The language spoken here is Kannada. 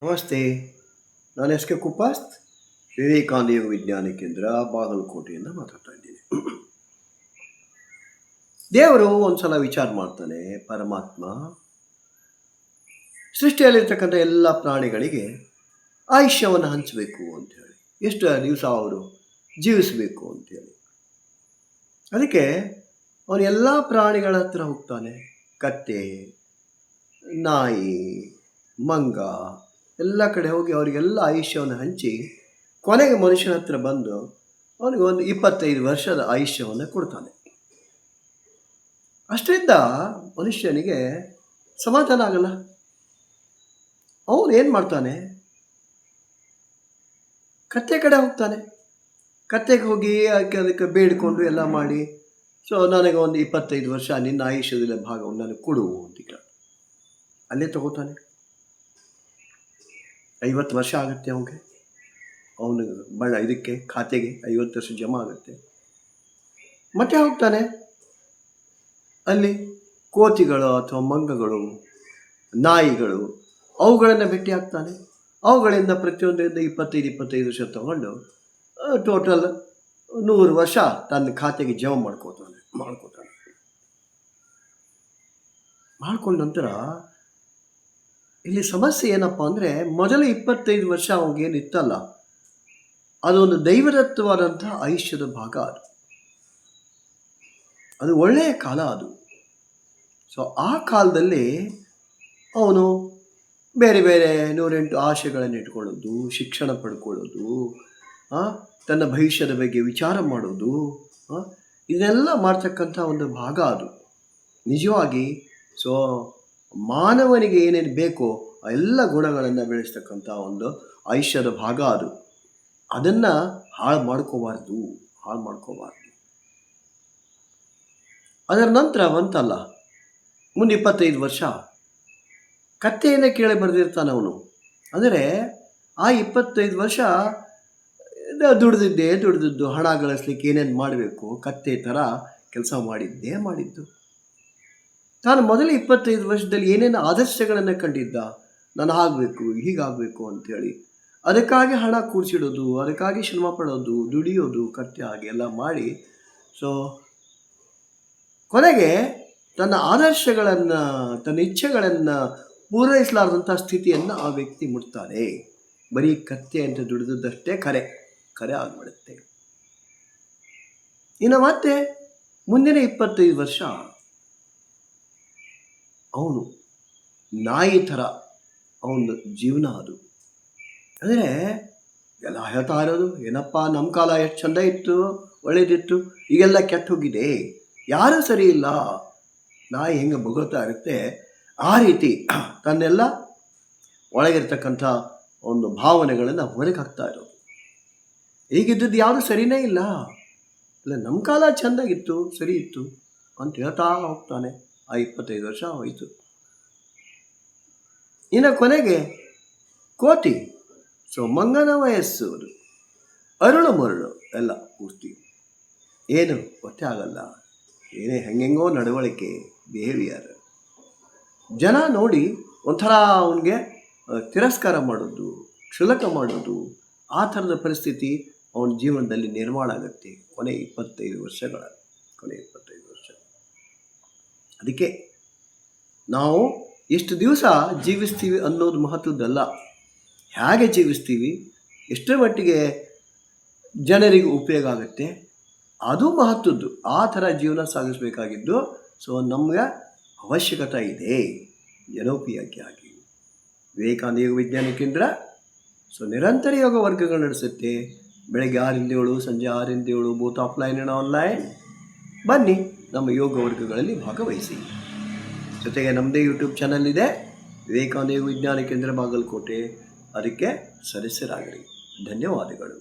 ನಮಸ್ತೆ. ನಾನು ಎಸ್ ಕೆ ಕುಪ್ಪಾಸ್ತ್, ವಿವೇಕಾನಂದ ಯೋಗ ವಿಜ್ಞಾನ ಕೇಂದ್ರ, ಬಾಗಲಕೋಟೆಯಿಂದ ಮಾತಾಡ್ತಾ ಇದ್ದೀನಿ. ದೇವರು ಒಂದ್ಸಲ ವಿಚಾರ ಮಾಡ್ತಾನೆ, ಪರಮಾತ್ಮ ಸೃಷ್ಟಿಯಲ್ಲಿರ್ತಕ್ಕಂಥ ಎಲ್ಲ ಪ್ರಾಣಿಗಳಿಗೆ ಆಯುಷ್ಯವನ್ನು ಹಂಚಬೇಕು ಅಂಥೇಳಿ, ಎಷ್ಟು ದಿವಸ ಅವರು ಜೀವಿಸಬೇಕು ಅಂಥೇಳಿ. ಅದಕ್ಕೆ ಅವನು ಎಲ್ಲ ಪ್ರಾಣಿಗಳ ಹತ್ರ ಹೋಗ್ತಾನೆ. ಕತ್ತೆ, ನಾಯಿ, ಮಂಗ ಎಲ್ಲ ಕಡೆ ಹೋಗಿ ಅವರಿಗೆಲ್ಲ ಆಯುಷ್ಯವನ್ನು ಹಂಚಿ ಕೊನೆಗೆ ಮನುಷ್ಯನ ಹತ್ರ ಬಂದು ಅವನಿಗೆ ಒಂದು 25 ವರ್ಷದ ಆಯುಷ್ಯವನ್ನು ಕೊಡ್ತಾನೆ. ಅಷ್ಟರಿಂದ ಮನುಷ್ಯನಿಗೆ ಸಮಾಧಾನ ಆಗಲ್ಲ. ಅವನು ಏನು ಮಾಡ್ತಾನೆ, ಕತ್ತೆ ಕಡೆ ಹೋಗ್ತಾನೆ. ಕತ್ತೆಗೆ ಹೋಗಿ ಅದಕ್ಕೆ ಬೇಡಿಕೊಂಡು ಎಲ್ಲ ಮಾಡಿ, ಸೊ ನನಗೆ ಒಂದು 25 ವರ್ಷ ನಿನ್ನ ಆಯುಷ್ಯದ ಭಾಗವನ್ನು ನನಗೆ ಕೊಡು ಅಂತ ಕೇಳ. ಅಲ್ಲೇ ತಗೋತಾನೆ. 50 ವರ್ಷ ಆಗುತ್ತೆ ಅವನು ಇದಕ್ಕೆ ಖಾತೆಗೆ 50 ವರ್ಷ ಜಮಾ ಆಗುತ್ತೆ. ಮತ್ತೆ ಹೋಗ್ತಾನೆ, ಅಲ್ಲಿ ಕೋತಿಗಳು ಅಥವಾ ಮಂಗಗಳು, ನಾಯಿಗಳು ಅವುಗಳನ್ನು ಭೇಟಿ ಆಗ್ತಾನೆ. ಅವುಗಳಿಂದ ಪ್ರತಿಯೊಂದರಿಂದ 25 ವರ್ಷ ತಗೊಂಡು ಟೋಟಲ್ 100 ವರ್ಷ ತನ್ನ ಖಾತೆಗೆ ಜಮಾ ಮಾಡ್ಕೋತಾನೆ. ಮಾಡ್ಕೊಂಡ ನಂತರ ಇಲ್ಲಿ ಸಮಸ್ಯೆ ಏನಪ್ಪ ಅಂದರೆ, ಮೊದಲ 25 ವರ್ಷ ಅವಾಗೇನಿತ್ತಲ್ಲ, ಅದೊಂದು ದೈವದತ್ತವಾದಂಥ ಆಯುಷ್ಯದ ಭಾಗ. ಅದು ಒಳ್ಳೆಯ ಕಾಲ ಅದು. ಸೊ ಆ ಕಾಲದಲ್ಲಿ ಅವನು ಬೇರೆ ಬೇರೆ 108 ಆಶೆಗಳನ್ನು ಇಟ್ಕೊಳ್ಳೋದು, ಶಿಕ್ಷಣ ಪಡ್ಕೊಳ್ಳೋದು, ತನ್ನ ಭವಿಷ್ಯದ ಬಗ್ಗೆ ವಿಚಾರ ಮಾಡೋದು, ಇದನ್ನೆಲ್ಲ ಮಾಡ್ತಕ್ಕಂಥ ಒಂದು ಭಾಗ ಅದು ನಿಜವಾಗಿ. ಸೊ ಮಾನವನಿಗೆ ಏನೇನು ಬೇಕೋ ಆ ಎಲ್ಲ ಗುಣಗಳನ್ನು ಬೆಳೆಸ್ತಕ್ಕಂಥ ಒಂದು ಆಯುಷ್ಯದ ಭಾಗ ಅದು. ಅದನ್ನು ಹಾಳು ಮಾಡ್ಕೋಬಾರ್ದು. ಅದರ ನಂತರ ಬಂತಲ್ಲ, ಮುಂದೆ 25 ವರ್ಷ ಕತ್ತೆಯನ್ನು ಕೇಳಿ ಬರೆದಿರ್ತಾನೆ ಅವನು. ಅಂದರೆ ಆ 25 ವರ್ಷ ದುಡಿದಿದ್ದು ಹಣ ಗಳಿಸ್ಲಿಕ್ಕೆ ಏನೇನು ಮಾಡಬೇಕು, ಕತ್ತೆ ಥರ ಕೆಲಸ ಮಾಡಿದ್ದು. ತಾನು ಮೊದಲ 25 ವರ್ಷದಲ್ಲಿ ಏನೇನು ಆದರ್ಶಗಳನ್ನು ಕಂಡಿದ್ದ, ನಾನು ಆಗಬೇಕು, ಹೀಗಾಗಬೇಕು ಅಂಥೇಳಿ, ಅದಕ್ಕಾಗಿ ಹಣ ಕೂಡಿಸಿಡೋದು, ಅದಕ್ಕಾಗಿ ಶ್ರಮ ಪಡೋದು, ದುಡಿಯೋದು, ಕತ್ತೆ ಹಾಗೆ ಎಲ್ಲ ಮಾಡಿ, ಸೊ ಕೊನೆಗೆ ತನ್ನ ಆದರ್ಶಗಳನ್ನು, ತನ್ನ ಇಚ್ಛೆಗಳನ್ನು ಪೂರೈಸಲಾರದಂಥ ಸ್ಥಿತಿಯನ್ನು ಆ ವ್ಯಕ್ತಿ ಮುಟ್ತಾನೆ. ಬರೀ ಕತ್ತೆ ಅಂತ ದುಡಿದದ್ದಷ್ಟೇ ಕರೆ ಆಗಿಬಿಡುತ್ತೆ. ಇನ್ನು ಮತ್ತೆ ಮುಂದಿನ 25 ವರ್ಷ ಅವನು ನಾಯಿ ಥರ ಅವನ ಜೀವನ ಅದು. ಅಂದರೆ ಎಲ್ಲ ಹೇಳ್ತಾ ಇರೋದು, ಏನಪ್ಪ ನಮ್ಮ ಕಾಲ ಎಷ್ಟು ಚೆಂದ ಇತ್ತು, ಒಳ್ಳೇದಿತ್ತು, ಈಗೆಲ್ಲ ಕೆಟ್ಟ ಹೋಗಿದೆ, ಯಾರೂ ಸರಿ ಇಲ್ಲ. ನಾಯಿ ಹೆಂಗೆ ಬೊಗಳ್ತಾ ಇರುತ್ತೆ ಆ ರೀತಿ ತನ್ನೆಲ್ಲ ಒಳಗಿರ್ತಕ್ಕಂಥ ಒಂದು ಭಾವನೆಗಳನ್ನು ಹೊರಗೆ ಹಾಕ್ತಾ ಇರೋದು. ಈಗಿದ್ದದ್ದು ಯಾವುದು ಸರಿಯೇ ಇಲ್ಲ ನಮ್ಮ ಕಾಲ ಚೆಂದಾಗಿತ್ತು, ಸರಿ ಇತ್ತು ಅಂತ ಹೇಳ್ತಾ ಹೋಗ್ತಾನೆ. ಆ 25 ವರ್ಷ ಹೋಯಿತು. ಇನ್ನು ಕೊನೆಗೆ ಕೋತಿ, ಸೊ ಮಂಗನ ವಯಸ್ಸು, ಅದು ಅರುಳು ಮರುಳು ಎಲ್ಲ ಪೂರ್ತಿ ಏನು ಗೊತ್ತೇ ಆಗಲ್ಲ. ಏನೇ ಹೆಂಗೆಂಗೋ ನಡವಳಿಕೆ, ಬಿಹೇವಿಯರ್, ಜನ ನೋಡಿ ಒಂಥರ ಅವನಿಗೆ ತಿರಸ್ಕಾರ ಮಾಡೋದು, ಕ್ಷುಲಕ ಮಾಡೋದು, ಆ ಥರದ ಪರಿಸ್ಥಿತಿ ಅವನ ಜೀವನದಲ್ಲಿ ನಿರ್ಮಾಣ ಆಗುತ್ತೆ ಕೊನೆ 25 ವರ್ಷ. ಅದಕ್ಕೆ ನಾವು ಎಷ್ಟು ದಿವಸ ಜೀವಿಸ್ತೀವಿ ಅನ್ನೋದು ಮಹತ್ವದ್ದಲ್ಲ, ಹೇಗೆ ಜೀವಿಸ್ತೀವಿ, ಎಷ್ಟರ ಮಟ್ಟಿಗೆ ಜನರಿಗೆ ಉಪಯೋಗ ಆಗುತ್ತೆ ಅದು ಮಹತ್ವದ್ದು. ಆ ಥರ ಜೀವನ ಸಾಗಿಸಬೇಕಾಗಿದ್ದು. ಸೊ ನಮಗೆ ಅವಶ್ಯಕತೆ ಇದೆ ಜನೋಪಯೋಗಿಯಾಗಿ. ವಿವೇಕಾನಂದ ಯೋಗ ವಿಜ್ಞಾನ ಕೇಂದ್ರ ಸೊ ನಿರಂತರ ಯೋಗ ವರ್ಗಗಳು ನಡೆಸುತ್ತೆ. ಬೆಳಗ್ಗೆ 6ರಿಂದ 7, ಸಂಜೆ 6ರಿಂದ 7, ಬೋತ್ ಆಫ್ಲೈನ್ ಆ್ಯಂಡ್ ಆನ್ಲೈನ್. ಬನ್ನಿ ನಮ್ಮ ಯೋಗ ವರ್ಗಗಳಲ್ಲಿ ಭಾಗವಹಿಸಿ. ಜೊತೆಗೆ ನಮ್ಮದೇ ಯೂಟ್ಯೂಬ್ ಚಾನಲ್ ಇದೆ, ವಿವೇಕಾನಂದ ಯೋಗ ವಿಜ್ಞಾನ ಕೇಂದ್ರ ಬಾಗಲಕೋಟೆ. ಅದಕ್ಕೆ ಸದಸ್ಯರಾಗಿರಿ. ಧನ್ಯವಾದಗಳು.